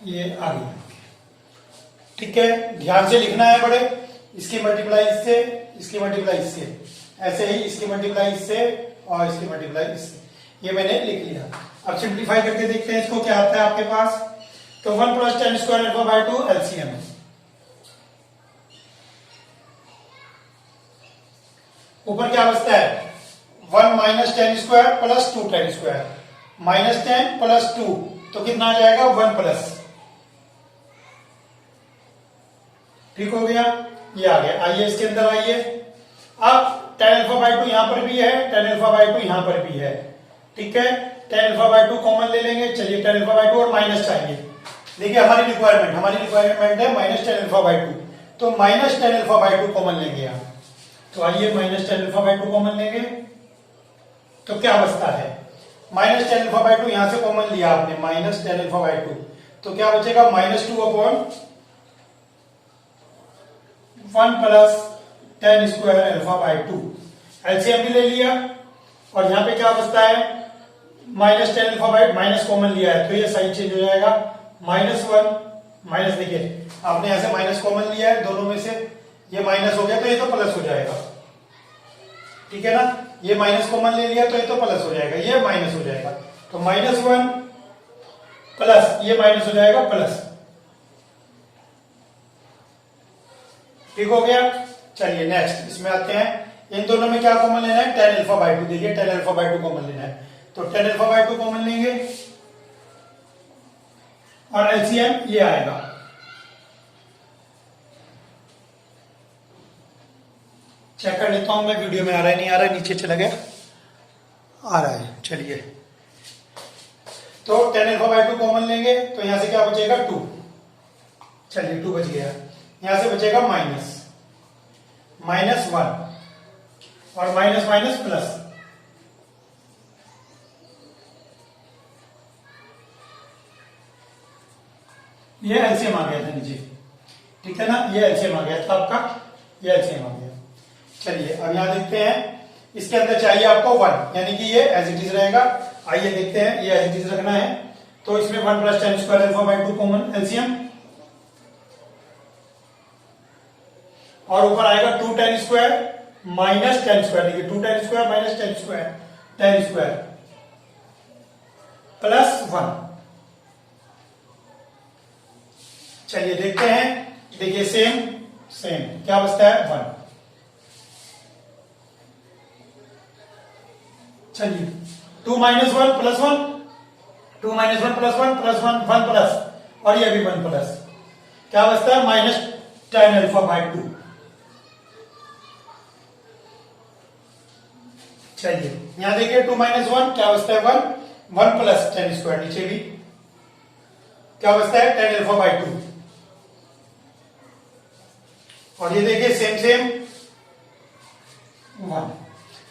ये आ गया। ठीक है, ध्यान से लिखना है बड़े। इसकी मल्टीप्लाई इससे, इसकी मल्टीप्लाई इससे, ऐसे ही इसकी मल्टीप्लाई इससे और इसकी मल्टीप्लाई इससे। ये मैंने लिख लिया। अब सिंप्लीफाई करके देखते हैं इसको क्या आता है आपके पास। तो 1 plus ten square alpha by 2 LCM. ऊपर क्या बचता है 1 minus ten square plus 2 ten square, minus 10 plus 2 तो कितना आ जाएगा 1 प्लस। ठीक हो गया, ये आ गया। आइए इसके अंदर आइए। अब टेन अल्फा बाय 2 यहां पर भी है, टेन अल्फा बाय 2 यहां पर भी है। ठीक है, टेन अल्फा बाय 2 कॉमन ले लेंगे। चलिए टेन अल्फा बाय 2 और माइनस चाहिए। देखिए हमारी रिक्वायरमेंट है माइनस टेन अल्फा बाय 2, तो minus tan alpha by 2 common लेंगे यहां। तो आइए minus tan alpha by 2 common लेंगे तो क्या बचता है माइनस टेन अल्फा बाय 2 यहां से कॉमन लिया आपने, माइनस टेन अल्फा बाय 2 तो क्या बचेगा minus 2 upon 1 plus ten square alpha by 2। LCM भी ले लिया और यहां पे क्या बचता है minus tan alpha by minus common लिया है तो ये साइन चेंज हो जाएगा माइनस 1 माइनस। देखिए आपने यहां से माइनस कॉमन लिया है दोनों में से, ये माइनस हो गया तो ये तो प्लस हो जाएगा। ठीक है ना, ये माइनस कॉमन ले लिया तो ये तो प्लस हो जाएगा, ये माइनस हो जाएगा तो माइनस 1 प्लस ये माइनस हो जाएगा प्लस। ठीक हो गया। चलिए नेक्स्ट इसमें आते हैं। इन दोनों में क्या कॉमन लेना है टेन अल्फा बाय 2। देखिए टेन अल्फा बाय 2 कॉमन लेना है तो टेन अल्फा बाय 2 कॉमन लेंगे और एलसीएम ये आएगा। चेक कर लेता हूं मैं वीडियो में आ रहा है नहीं आ रहा है, नीचे चला गया, आ रहा है। चलिए तो टेन अल्फा बाय 2 कॉमन लेंगे तो यहां से क्या बचेगा 2। चलिए 2 बच गया। यहां से बचेगा माइनस 1 और माइनस माइनस प्लस। ये एलसीएम आ गया था नीचे। ठीक है ना, ये एलसीएम आ गया था आपका, ये एलसीएम आ गया। चलिए अब यहां देखते हैं। इसके अंदर चाहिए आपको 1 यानी कि ये एज इट इज रहेगा। आइए देखते हैं, ये एज इट इज रखना है तो इसमें 1 plus ten square alpha by 2 common LCM और ऊपर आएगा 2 ten square minus ten square. देखिए 2 ten square minus ten square plus 1। चलिए देखते हैं। देखिए सेम क्या बचता है 1। चलिए 2 minus 1 plus 1, 2 minus 1 plus 1 plus 1 plus और ये भी 1 प्लस। क्या बचता है माइनस टेन अल्फा बाय 2। चलिए यहां देखिए 2 माइनस 1 क्या बचता है 1 प्लस टेन स्क्वायर, नीचे भी क्या बचता है टेन अल्फा बाय 2। और ये देखिए सेम 1।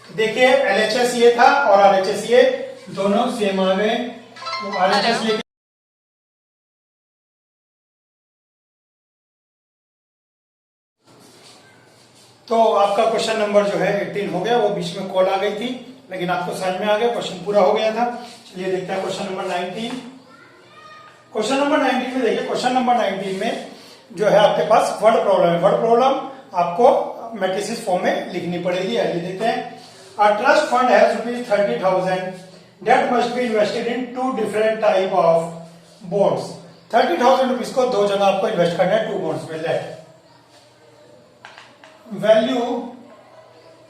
तो देखिए एलएचएस ये था और आरएचएस ये दोनों सेम आ गए। तो आरएचएस लेके तो आपका क्वेश्चन नंबर जो है 18 हो गया। वो बीच में कॉल आ गई थी लेकिन आपको समझ में आ गया, क्वेश्चन पूरा हो गया था। चलिए देखते हैं क्वेश्चन नंबर 19। क्वेश्चन नंबर 19 में देखिए, क्वेश्चन नंबर 19 में जो है आपके पास वर्ड प्रॉब्लम है। वर्ड प्रॉब्लम आपको मैट्रिसेस फॉर्म में लिखनी पड़ेगी। आइए देखते हैं। A trust fund has ₹30,000 that must be invested in 2 different type of bonds. 30,000 rupees को 2 जगह आपको इन्वेस्ट करना है 2 बॉन्ड्स में। लेट वैल्यू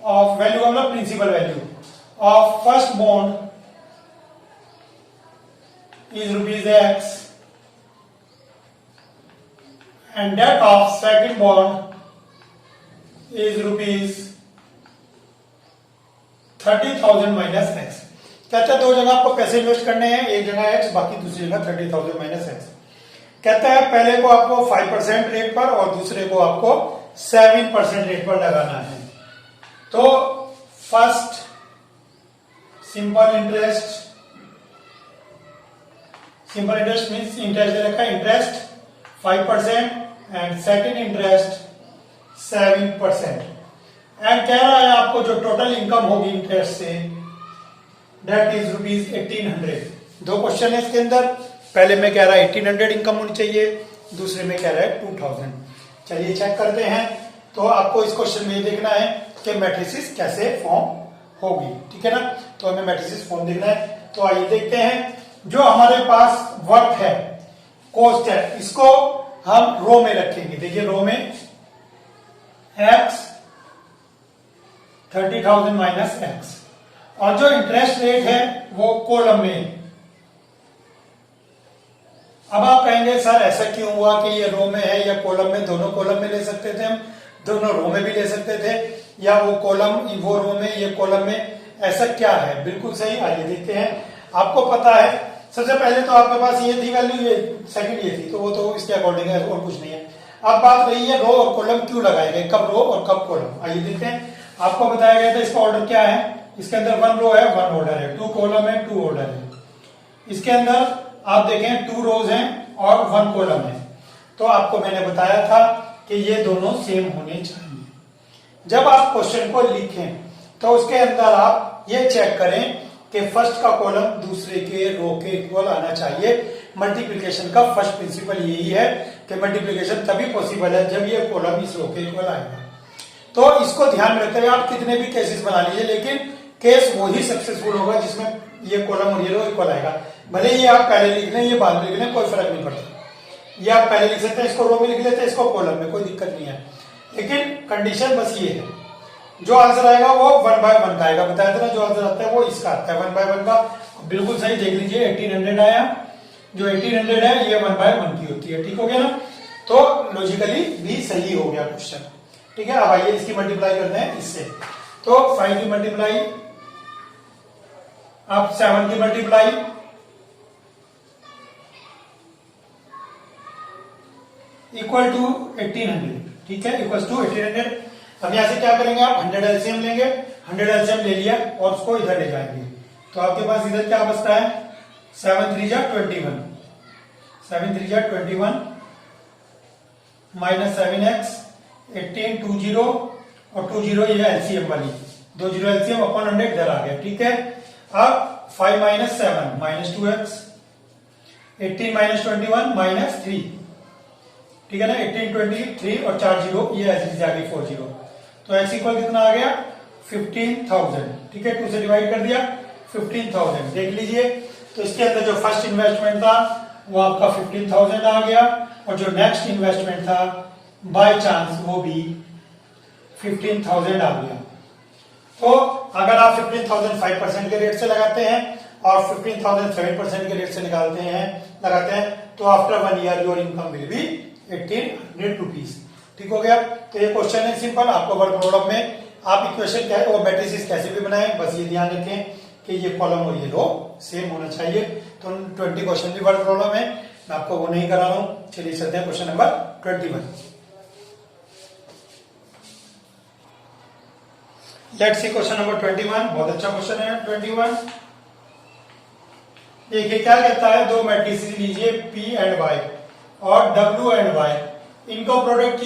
मतलब principal value of first bond is ₹X and that of second bond is ₹30,000 minus x. कहता है 2 जगह आपको पैसे इन्वेस्ट करने हैं, एक जगह एक्स बाकी दूसरी जगह 30,000 माइनस एक्स। कहता है पहले को आपको 5% रेट पर और दूसरे को आपको 7% रेट पर लगाना है। तो first simple interest simple interest means interest दे रखा है, interest 5% and second interest 7%। And कह रहा है आपको जो टोटल इनकम होगी इंटरेस्ट से दैट इज रुपीज 1800। दो क्वेश्चन है इसके अंदर, पहले में कह रहा है 1800 इनकम होनी चाहिए, दूसरे में कह रहा है 2000। चलिए चेक करते हैं। तो आपको इस क्वेश्चन में ये देखना है कि मैट्रिसेस कैसे फॉर्म होगी, ठीक है ना। तो हमें मैट्रिसेस फॉर्म देखना है। तो आइए देखते हैं। जो हमारे पास वर्क है, कॉस्ट है, इसको हम रो में रखेंगे। देखिए रो में x 30,000 माइनस x, और जो इंटरेस्ट रेट है वो कॉलम में। अब आप कहेंगे सर ऐसा क्यों हुआ कि ये रो में है या कॉलम में? दोनों कॉलम में ले सकते थे हम, दोनों रो में भी ले सकते थे, या वो कॉलम वो रो में ये कॉलम में, ऐसा क्या है? बिल्कुल सही। आइए देखते हैं। आपको पता है सबसे पहले तो आपके पास ये थी वैल्यू, ये सेकंड ये थी, तो वो तो इसके अकॉर्डिंग है और कुछ नहीं है। अब बात रही है रो और कॉलम क्यों लगाए गए, कब रो और कब कॉलम। आइए देखते हैं। आपको बताया गया था इसका ऑर्डर क्या है। इसके अंदर 1 रो है 1 ऑर्डर है, 2 कॉलम है 2 ऑर्डर है। इसके अंदर आप देखें 2 रोज हैं और 1 कॉलम है। तो आपको मैंने बताया था कि ये दोनों सेम होने चाहिए। जब आप क्वेश्चन को लिखें तो उसके अंदर आप ये चेक करें कि फर्स्ट का कॉलम दूसरे के रो के इक्वल आना चाहिए। मल्टीप्लिकेशन का फर्स्ट प्रिंसिपल यही है कि मल्टीप्लिकेशन तभी पॉसिबल है जब ये कॉलम इस रो के इक्वल आएगा। तो इसको ध्यान में रखते हुए आप कितने भी केसेस बना लीजिए, लेकिन केस वही सक्सेसफुल होगा जिसमें ये कॉलम और ये रो इक्वल आएगा। भले ये आप पहले लिख लें, ये बाद में लिख लें, कोई फर्क नहीं पड़ता। ये आप पहले लिख सकते हैं, इसको रो में लिख लेते हैं, इसको कॉलम में, कोई दिक्कत नहीं है। लेकिन कंडीशन बस ये है, जो आंसर आएगा वो 1 बाय 1 का आएगा। बताया था ना, जो आंसर आता है वो इसका आता है 1 बाय 1 का। बिल्कुल सही, देख लीजिए 1800 आया। जो 1800 है ये 1 बाय 1 की होती है, ठीक हो गया ना। तो लॉजिकली भी सही हो गया क्वेश्चन, ठीक है। अब आइए इसकी मल्टीप्लाई करते हैं इससे। तो 5 की मल्टीप्लाई, अब 7 की मल्टीप्लाई, इक्वल टू 1800, ठीक है, इक्वल टू 1800। अब यहां से क्या करेंगे आप 100 एलसीएम लेंगे, 100 एलसीएम ले लिया और उसको इधर ले जाएंगे। तो आपके पास इधर क्या बचता है 7 3 जा 21, 7 3 जा 21 माइनस 7x 18 20 और 20 ये एलसीएम वाली, 20 एलसीएम अपॉन 100 इधर आ गया, ठीक है। अब 5 minus 7 minus 2x, 18 minus 21 minus 3, ठीक है ना। 18 23 और 4 0, ये ऐसे आ गई 4 0। तो x इक्वल कितना आ गया 15,000, ठीक है। 2 से डिवाइड कर दिया 15,000, देख लीजिए। तो इसके अंदर जो फर्स्ट इन्वेस्टमेंट था वो आपका 15,000 आ गया, और जो नेक्स्ट इन्वेस्टमेंट था बाय चांस वो भी 15,000 आ गया। तो अगर आप 15,000 5% के रेट से लगाते हैं और 15,000 7% के रेट से लगाते हैं, तो after 1 year your income will be 1800 rupees, ठीक हो गया। तो ये क्वेश्चन है सिंपल। आपको वर्ड प्रॉब्लम में आप इक्वेशन क्या है और मैट्रिसेस कैसे भी बनाएं, बस ये ध्यान रखें कि ये कॉलम और ये रो सेम होना चाहिए। तो 20 क्वेश्चन भी वर्ड प्रॉब्लम है, मैं आपको वो नहीं करा रहा हूं। चलिए चलते हैं question number 21। Let's see question number 21। बहुत अच्छा क्वेश्चन है 21। देखिए क्या कहता है, दो मैट्रिसेस लीजिए P एंड Y और W एंड Y, इनका प्रोडक्ट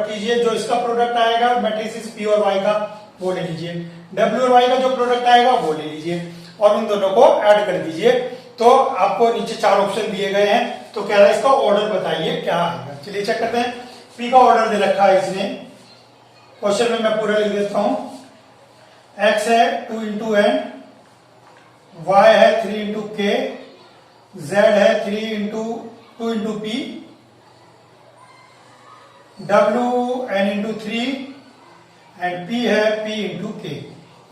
कीजिए। जो इसका प्रोडक्ट आएगा मैट्रिसेस P और Y का वो ले लीजिए, W और Y का जो प्रोडक्ट आएगा वो ले लीजिए, और उन दोनों को ऐड कर दीजिए। तो आपको नीचे 4 ऑप्शन दिए गए हैं। तो कह रहा है इसका ऑर्डर बताइए क्या आएगा। चलिए चेक करते हैं। P का ऑर्डर दे रखा है इसने, क्वेश्चन में मैं पूरा लिख देता हूं। X है 2 इंटू N, Y है 3 इंटू K, Z है 3 into 2 into P, W N into 3 and P है P इंटू K।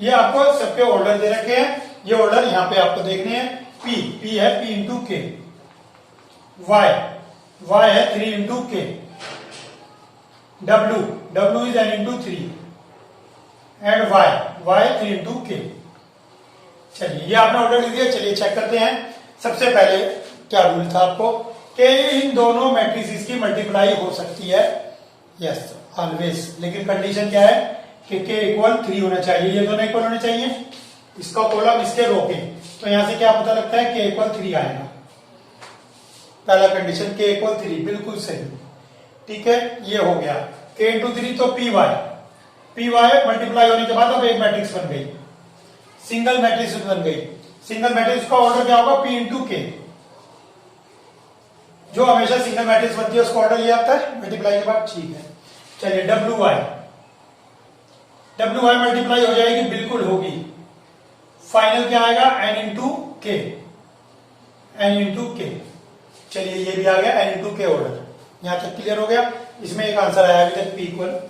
ये आपको सबके ऑर्डर दे रखे हैं। ये ऑर्डर यहां पे आपको देखने हैं। P है P इंटू K, Y है 3 into K, W is N into 3 and Y 3 into K। चलिए ये आपने ऑर्डर लिख दिया। चलिए चेक करते हैं। सबसे पहले क्या रूल था आपको कि इन दोनों मैट्रिसेस की मल्टीप्लाई हो सकती है, यस ऑलवेज। लेकिन कंडीशन क्या है कि K इक्वल 3 होना चाहिए, ये दोनों इक्वल होने चाहिए, इसका कॉलम इसके रो के। तो यहां से क्या पता लगता है K इक्वल 3 आएगा। पहला कंडीशन k इक्वल 3, बिल्कुल सही। ठीक है, ये हो गया k इंटू 3, तो पी वाई मल्टीप्लाई होने के बाद अब एक मैट्रिक्स बन गई, सिंगल मैट्रिक्स बन गई। सिंगल मैट्रिक्स का ऑर्डर क्या होगा, p इंटू के। जो हमेशा सिंगल मैट्रिक्स बनती है उसका ऑर्डर ये आता है मल्टीप्लाई के बाद। ठीक है, चलिए डब्ल्यू वाई मल्टीप्लाई हो जाएगी, बिल्कुल होगी। फाइनल क्या आएगा, एन इंटू के, एन इंटू के। चलिए ये भी आ गया एन इंटू के ऑर्डर। यहां तक क्लियर हो गया। इसमें एक आंसर आया अभी तक,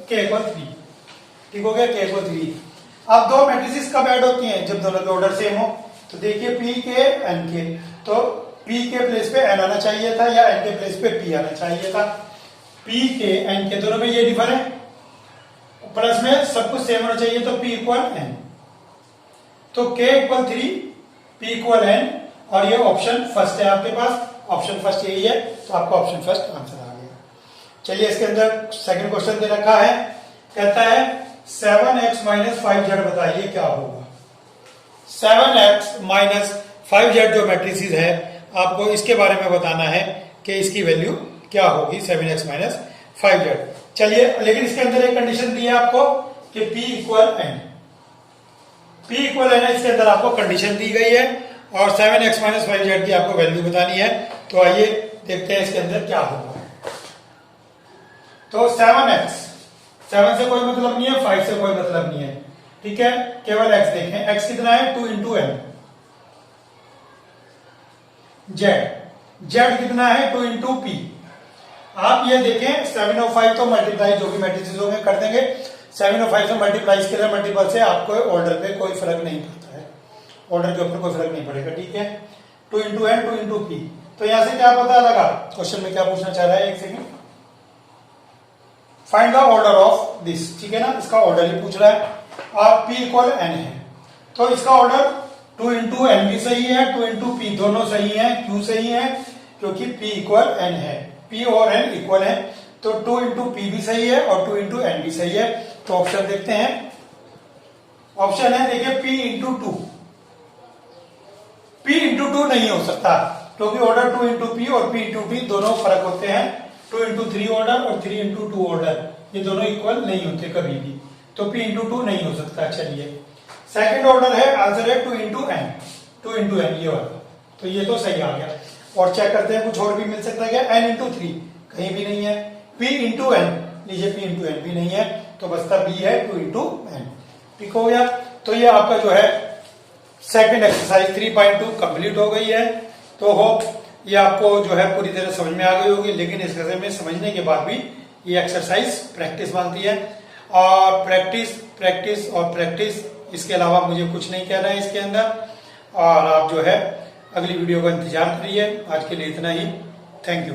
के इक्वल 3। ठीक हो गया, के इक्वल 3। अब दो मैट्रिसेस कब ऐड होती हैं, जब दोनों के ऑर्डर सेम हो। तो देखिए पी के एन के, तो पी के प्लेस पे एन आना चाहिए था या एन के प्लेस पे पी आना चाहिए था। पी के एन के दोनों में ये डिफर है, प्लस में सब कुछ सेम होना चाहिए, तो पी इक्वल एन। तो के इक्वल 3, पी इक्वल एन, और ये ऑप्शन फर्स्ट है आपके पास। ऑप्शन फर्स्ट यही है, तो आपका ऑप्शन फर्स्ट आंसर आ गया। चलिए इसके अंदर सेकंड क्वेश्चन दे रखा है, कहता है 7x माइनस 5z बताइए क्या होगा। 7x माइनस 5z जो मैट्रिसेस है, आपको इसके बारे में बताना है कि इसकी वैल्यू क्या होगी, 7x माइनस 5z। चलिए, लेकिन इसके अंदर एक कंडीशन दी है आपको कि p equal n. p equal n, इसके अंदर आपको कंडीशन दी गई है, और 7x माइनस 5z की आपको वैल्यू बतानी है। तो आइए देखते हैं इसके अंदर क्या होगा। तो 7x, 7 से कोई मतलब नहीं है, 5 से कोई मतलब नहीं है। ठीक है, केवल x देखें, x कितना है, 2 इंटू एन। z कितना है, 2 इंटू पी। आप ये देखें 7 और 5 तो मल्टीप्लाई जो भी मैट्रिसेस होंगे कर देंगे। 7 और 5 से मल्टीप्लाई के लिए मल्टीपल से आपको ऑर्डर पे कोई फर्क नहीं पड़ता है, ऑर्डर के ऊपर कोई फर्क नहीं पड़ेगा। ठीक है, 2 इंटू एन, 2 इंटू पी। तो यहां से क्या पता लगा, क्वेश्चन में क्या पूछना चाह रहा है, एक second. Find the order of this. ठीक है ना, इसका ऑर्डर ही पूछ रहा है, और p इक्वल एन है, तो इसका ऑर्डर 2 इंटू एन भी सही है, 2 इंटू पी दोनों सही है। क्यों सही है, क्योंकि p इक्वल एन है, p और n इक्वल है, तो 2 इंटू पी भी सही है और 2 इंटू एन भी सही है। तो ऑप्शन देखते हैं, ऑप्शन है देखिए p इंटू 2। p इंटू 2 नहीं हो सकता, क्योंकि ऑर्डर 2 इंटू पी और p इंटू टी दोनों फर्क होते हैं। 2 इंटू 3 ऑर्डर और 3 इंटू 2 ऑर्डर, ये दोनों इक्वल नहीं होते कभी भी, तो p इंटू 2 नहीं हो सकता। चलिए सेकंड ऑर्डर है, आंसर है 2 इंटू एन, 2 इंटू एन ये वाला, तो ये तो सही आ गया। और चेक करते हैं कुछ और भी मिल सकता है क्या, n इंटू 3 कहीं भी नहीं है, p इंटू एन लीजिए, p इंटू एन भी नहीं है, तो बसता b है 2 इंटू एन। ठीक हो गया। तो ये आपका जो है सेकंड एक्सरसाइज 3.2 कंप्लीट हो गई है। तो होप ये आपको जो है पूरी तरह समझ में आ गई होगी, लेकिन इसके में समझने के बाद भी ये एक्सरसाइज प्रैक्टिस मांगती है, और प्रैक्टिस प्रैक्टिस और प्रैक्टिस, इसके अलावा मुझे कुछ नहीं कहना है इसके अंदर। और आप जो है अगली वीडियो का इंतजार करिए। आज के लिए इतना ही, थैंक यू।